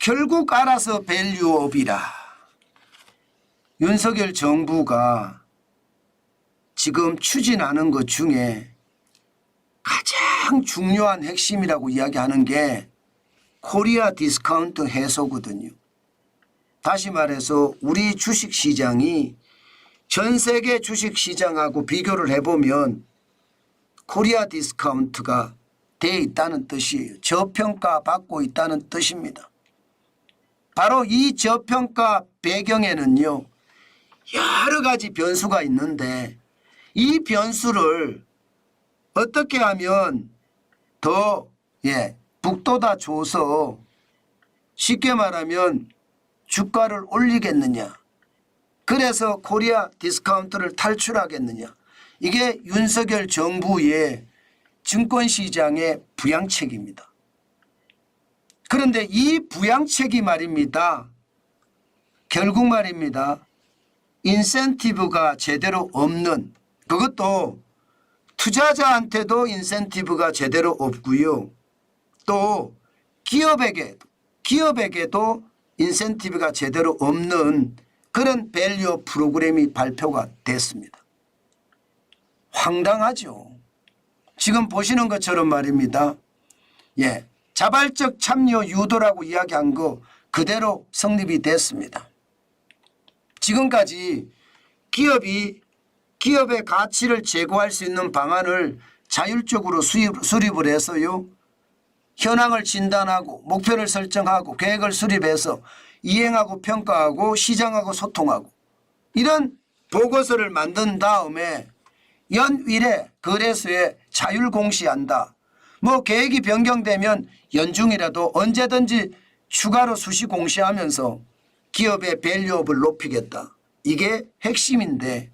결국 알아서 밸류업이라. 윤석열 정부가 지금 추진하는 것 중에 가장 중요한 핵심이라고 이야기하는 게 코리아 디스카운트 해소거든요. 다시 말해서 우리 주식시장이 전 세계 주식시장하고 비교를 해보면 코리아 디스카운트가 돼 있다는 뜻이에요. 저평가받고 있다는 뜻입니다. 바로 이 저평가 배경에는요, 여러 가지 변수가 있는데 이 변수를 어떻게 하면 더 북돋아 줘서 쉽게 말하면 주가를 올리겠느냐, 그래서 코리아 디스카운트를 탈출하겠느냐, 이게 윤석열 정부의 증권시장의 부양책입니다. 그런데 이 부양책이 말입니다, 결국 말입니다, 인센티브가 제대로 없는, 그것도 투자자한테도 인센티브가 제대로 없고요, 또 기업에게도 인센티브가 제대로 없는 그런 밸류 프로그램이 발표가 됐습니다. 황당하죠. 지금 보시는 것처럼 말입니다. 자발적 참여 유도라고 이야기한 거 그대로 성립이 됐습니다. 지금까지 기업의 가치를 제고할 수 있는 방안을 자율적으로 수립을 해서요, 현황을 진단하고 목표를 설정하고 계획을 수립해서 이행하고 평가하고 시장하고 소통하고 이런 보고서를 만든 다음에 연일에 거래소에 자율 공시한다. 뭐 계획이 변경되면 연중이라도 언제든지 추가로 수시 공시하면서 기업의 밸류업을 높이겠다. 이게 핵심인데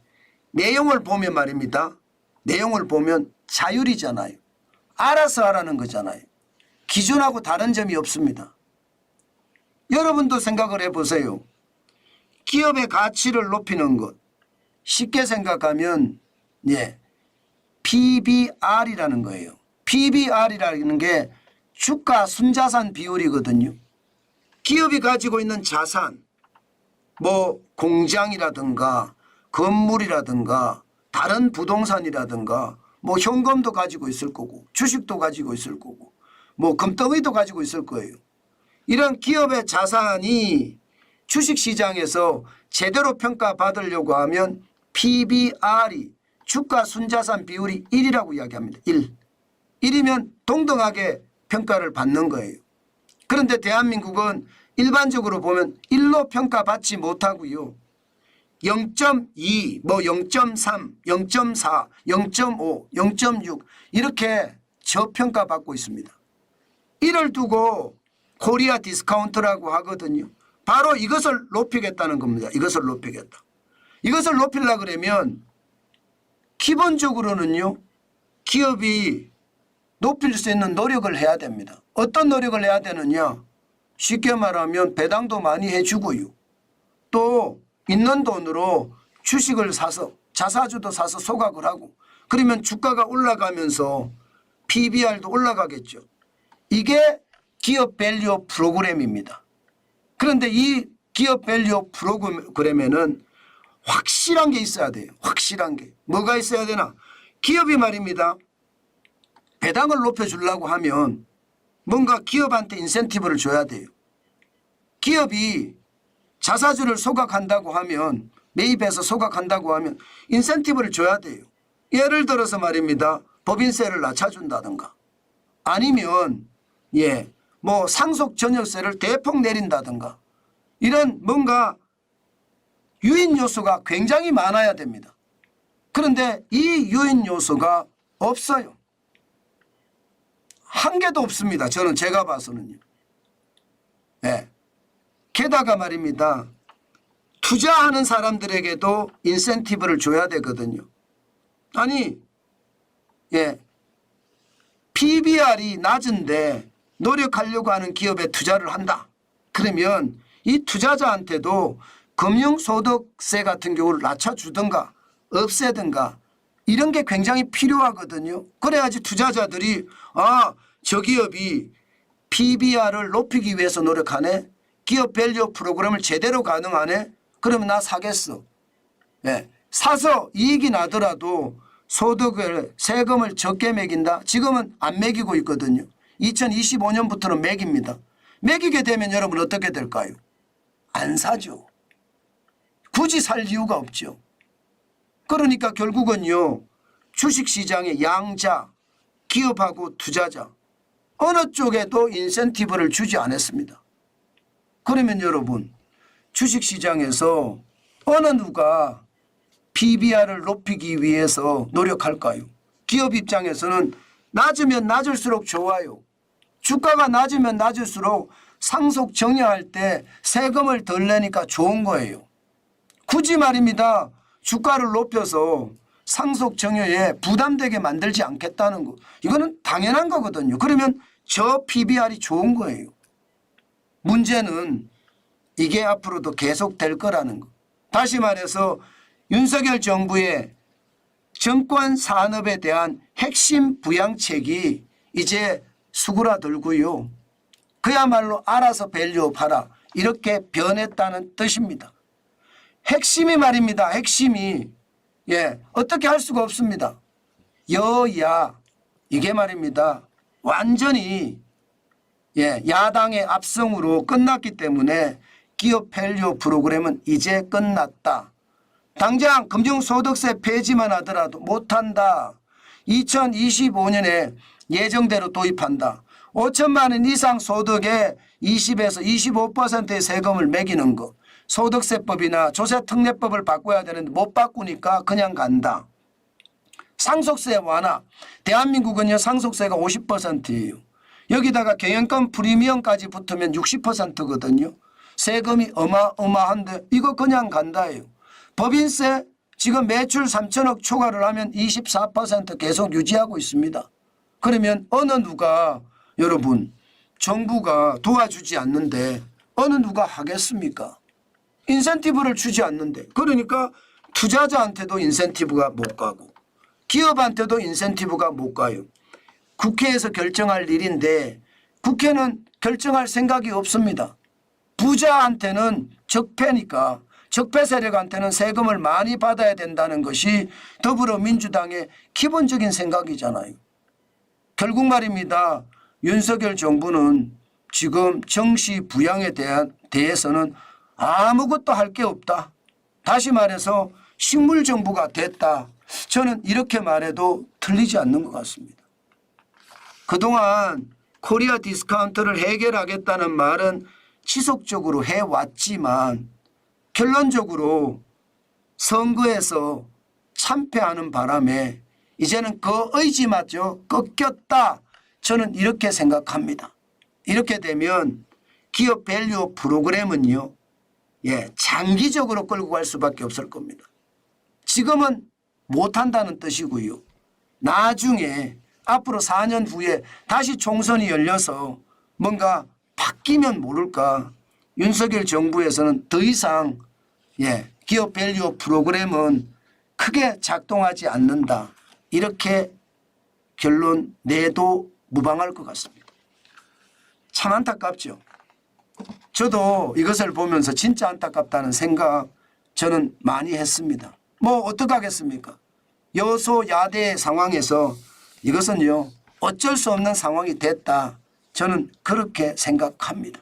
내용을 보면 말입니다. 내용을 보면 자율이잖아요. 알아서 하라는 거잖아요. 기존하고 다른 점이 없습니다. 여러분도 생각을 해보세요. 기업의 가치를 높이는 것, 쉽게 생각하면 PBR이라는 거예요. PBR이라는 게 주가 순자산 비율이거든요. 기업이 가지고 있는 자산, 뭐 공장이라든가 건물이라든가 다른 부동산이라든가 뭐 현금도 가지고 있을 거고 주식도 가지고 있을 거고 뭐 금덩이도 가지고 있을 거예요. 이런 기업의 자산이 주식시장에서 제대로 평가받으려고 하면 PBR이 주가 순자산 비율이 1이라고 이야기합니다. 1이면 동등하게 평가를 받는 거예요. 그런데 대한민국은 일반적으로 보면 1로 평가받지 못하고요, 0.2, 뭐 0.3, 0.4, 0.5, 0.6 이렇게 저평가받고 있습니다. 이를 두고 코리아 디스카운트라고 하거든요. 바로 이것을 높이겠다는 겁니다. 이것을 높이겠다. 이것을 높이려고 그러면 기본적으로는요, 기업이 높일 수 있는 노력을 해야 됩니다. 어떤 노력을 해야 되느냐, 쉽게 말하면 배당도 많이 해주고요, 또 있는 돈으로 주식을 사서 자사주도 사서 소각을 하고, 그러면 주가가 올라가면서 PBR도 올라가겠죠. 이게 기업 밸류 프로그램입니다. 그런데 이 기업 밸류 프로그램에는 확실한 게 있어야 돼요. 확실한 게. 뭐가 있어야 되나? 기업이 말입니다, 배당을 높여주려고 하면 뭔가 기업한테 인센티브를 줘야 돼요. 기업이 자사주를 소각한다고 하면, 매입해서 소각한다고 하면 인센티브를 줘야 돼요. 예를 들어서 말입니다, 법인세를 낮춰준다든가 아니면 뭐 상속 전월세를 대폭 내린다든가 이런 뭔가 유인 요소가 굉장히 많아야 됩니다. 그런데 이 유인 요소가 없어요. 한 개도 없습니다. 저는 제가 봐서는요. 게다가 말입니다, 투자하는 사람들에게도 인센티브를 줘야 되거든요. 아니 PBR이 낮은데 노력하려고 하는 기업에 투자를 한다. 그러면 이 투자자한테도 금융소득세 같은 경우를 낮춰주든가 없애든가 이런 게 굉장히 필요하거든요. 그래야지 투자자들이 저 기업이 PBR을 높이기 위해서 노력하네, 기업 밸류 프로그램을 제대로 가능하네? 그러면 나 사겠어. 예. 사서 이익이 나더라도 소득을 세금을 적게 매긴다. 지금은 안 매기고 있거든요. 2025년부터는 매깁니다. 매기게 되면 여러분 어떻게 될까요? 안 사죠. 굳이 살 이유가 없죠. 그러니까 결국은요. 주식시장의 양자, 기업하고 투자자 어느 쪽에도 인센티브를 주지 않았습니다. 그러면 여러분 주식시장에서 어느 누가 PBR을 높이기 위해서 노력할까요? 기업 입장에서는 낮으면 낮을수록 좋아요. 주가가 낮으면 낮을수록 상속 정여할 때 세금을 덜 내니까 좋은 거예요. 굳이 말입니다. 주가를 높여서 상속 정여에 부담되게 만들지 않겠다는 거. 이거는 당연한 거거든요. 그러면 저 PBR이 좋은 거예요. 문제는 이게 앞으로도 계속될 거라는 거. 다시 말해서 윤석열 정부의 정권 산업에 대한 핵심 부양책이 이제 수그라들고요. 그야말로 알아서 밸류업하라 이렇게 변했다는 뜻입니다. 핵심이 말입니다. 핵심이 어떻게 할 수가 없습니다. 여야 이게 말입니다. 완전히 야당의 압승으로 끝났기 때문에 기업 밸류 프로그램은 이제 끝났다. 당장 금융소득세 폐지만 하더라도 못한다. 2025년에 예정대로 도입한다. 5천만 원 이상 소득에 20에서 25%의 세금을 매기는 거. 소득세법이나 조세특례법을 바꿔야 되는데 못 바꾸니까 그냥 간다. 상속세 완화. 대한민국은요 상속세가 50%예요. 여기다가 경영권 프리미엄까지 붙으면 60%거든요. 세금이 어마어마한데 이거 그냥 간다예요. 법인세 지금 매출 3천억 초과를 하면 24% 계속 유지하고 있습니다. 그러면 어느 누가 여러분 정부가 도와주지 않는데 어느 누가 하겠습니까? 인센티브를 주지 않는데 그러니까 투자자한테도 인센티브가 못 가고 기업한테도 인센티브가 못 가요. 국회에서 결정할 일인데 국회는 결정할 생각이 없습니다. 부자한테는 적폐니까 적폐 세력한테는 세금을 많이 받아야 된다는 것이 더불어민주당의 기본적인 생각이잖아요. 결국 말입니다. 윤석열 정부는 지금 정시 부양에 대해서는 아무것도 할 게 없다. 다시 말해서 식물정부가 됐다. 저는 이렇게 말해도 틀리지 않는 것 같습니다. 그동안 코리아 디스카운트를 해결하겠다는 말은 지속적으로 해왔지만 결론적으로 선거에서 참패하는 바람에 이제는 그 의지마저 꺾였다. 저는 이렇게 생각합니다. 이렇게 되면 기업 밸류 프로그램은요. 장기적으로 끌고 갈 수밖에 없을 겁니다. 지금은 못한다는 뜻이고요. 나중에 앞으로 4년 후에 다시 총선이 열려서 뭔가 바뀌면 모를까. 윤석열 정부에서는 더 이상 기업 밸류 프로그램은 크게 작동하지 않는다. 이렇게 결론 내도 무방할 것 같습니다. 참 안타깝죠. 저도 이것을 보면서 진짜 안타깝다는 생각 저는 많이 했습니다. 뭐 어떡하겠습니까? 여소야대 상황에서 이것은요 어쩔 수 없는 상황이 됐다. 저는 그렇게 생각합니다.